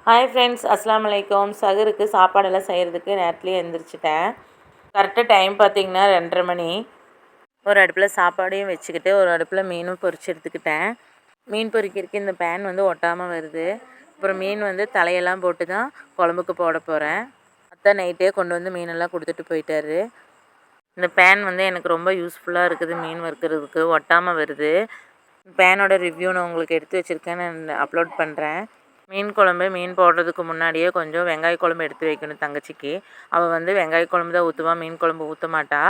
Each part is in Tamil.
ஹாய் ஃப்ரெண்ட்ஸ், அஸ்ஸலாமு அலைக்கும். சஹருக்கு சாப்பாடெல்லாம் செய்கிறதுக்கு நேரத்துலேயே எழுந்திரிச்சிட்டேன். கரெக்டாக டைம் பார்த்திங்கன்னா 2:30 மணி. ஒரு அடுப்பில் சாப்பாடையும் வச்சுக்கிட்டு ஒரு அடுப்பில் மீனும் பொரிச்சு எடுத்துக்கிட்டேன். மீன் பொரிக்கிறதுக்கு இந்த பேன் ஒட்டாமல் வருது. அப்புறம் மீன் தலையெல்லாம் போட்டு தான் குழம்புக்கு போட போகிறேன். அத்தை நைட்டே கொண்டு மீனெல்லாம் கொடுத்துட்டு போயிட்டாரு. இந்த பேன் எனக்கு ரொம்ப யூஸ்ஃபுல்லாக இருக்குது. மீன் வறுக்கிறதுக்கு ஒட்டாமல் வருது. பேனோட ரிவ்யூ நான் உங்களுக்கு எடுத்து வச்சுருக்கேன், நான் அப்லோட் பண்ணுறேன். மீன் போடுறதுக்கு முன்னாடியே கொஞ்சம் வெங்காய குழம்பு எடுத்து வைக்கணும் தங்கச்சிக்கு. அவள் வெங்காய குழம்பு தான் ஊற்றுவா, மீன் குழம்பு ஊற்ற மாட்டா.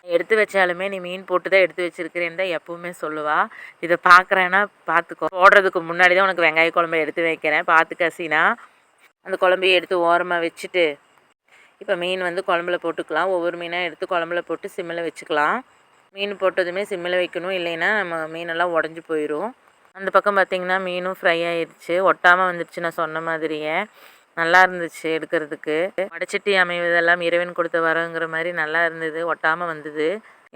எடுத்து வச்சாலுமே நீ மீன் போட்டு தான் எடுத்து வச்சுருக்கிறேன்னு தான் எப்போவுமே சொல்லுவாள். இதை பார்க்குறேன்னா பார்த்துக்கோ, போடுறதுக்கு முன்னாடி தான் உனக்கு வெங்காய குழம்பு எடுத்து வைக்கிறேன், பார்த்து கசினா. அந்த குழம்பையே எடுத்து ஓரமாக வச்சுட்டு இப்போ மீன் குழம்புல போட்டுக்கலாம். ஒவ்வொரு மீனாக எடுத்து குழம்புல போட்டு சிம்மில் வச்சுக்கலாம். மீன் போட்டதுமே சிம்மில் வைக்கணும், இல்லைன்னா நம்ம மீனெல்லாம் உடஞ்சி போயிடும். அந்த பக்கம் பார்த்திங்கன்னா மீனும் ஃப்ரை ஆயிடுச்சு, ஒட்டாமல் வந்துடுச்சு. நான் சொன்ன மாதிரியே நல்லா இருந்துச்சு எடுக்கிறதுக்கு. வடச்சட்டி அமைவதெல்லாம் இறைவன் கொடுத்த வரங்கிற மாதிரி நல்லா இருந்தது, ஒட்டாமல் வந்தது.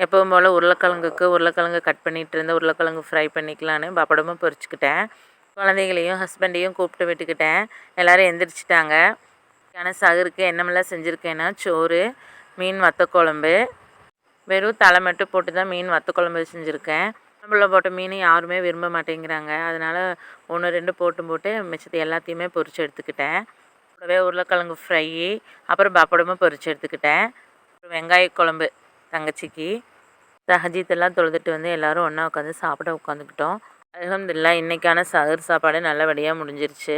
எப்பவும் போல் உருளைக்கிழங்கு கட் பண்ணிகிட்டு இருந்தேன். உருளைக்கிழங்கு ஃப்ரை பண்ணிக்கலான்னு பப்படமும் பொரிச்சுக்கிட்டேன். குழந்தைகளையும் ஹஸ்பண்டையும் கூப்பிட்டு விட்டுக்கிட்டேன். எல்லோரும் எந்திரிச்சிட்டாங்க. ஆனால் சஹருக்கு என்னமெல்லாம் செஞ்சுருக்கேன்னா, சோறு, மீன் வத்த குழம்பு, வெறும் தலை மட்டும் போட்டு தான் மீன் வத்த குழம்பு செஞ்சுருக்கேன். குழம்புல போட்ட மீன் யாருமே விரும்ப மாட்டேங்கிறாங்க, அதனால் 1 2 போட்டு மிச்சத்தை எல்லாத்தையுமே பொரித்து எடுத்துக்கிட்டேன். கூடவே உருளைக்கிழங்கு ஃப்ரை, அப்புறம் பப்படமும் பொரித்து எடுத்துக்கிட்டேன். அப்புறம் வெங்காய குழம்பு தங்கச்சிக்கு. தஹஜீத்தெல்லாம் தொழுதுட்டு எல்லோரும் ஒன்றா உட்காந்து சாப்பிட உட்காந்துக்கிட்டோம். அல்ஹம்துலில்லாஹ், இன்றைக்கான சஹர் சாப்பாடு நல்லபடியாக முடிஞ்சிருச்சு.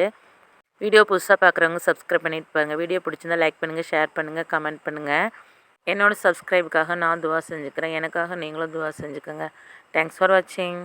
வீடியோ புதுசாக பார்க்குறவங்க சப்ஸ்கிரைப் பண்ணிட்டு பாருங்கள். வீடியோ பிடிச்சிருந்தா லைக் பண்ணுங்கள், ஷேர் பண்ணுங்கள், கமெண்ட் பண்ணுங்கள். என்னோடய சப்ஸ்கிரைபுக்காக நான் துவா செஞ்சுக்கிறேன். எனக்காக நீங்களும் துவா செஞ்சுக்கோங்க. தேங்க்ஸ் ஃபார் வாட்சிங்.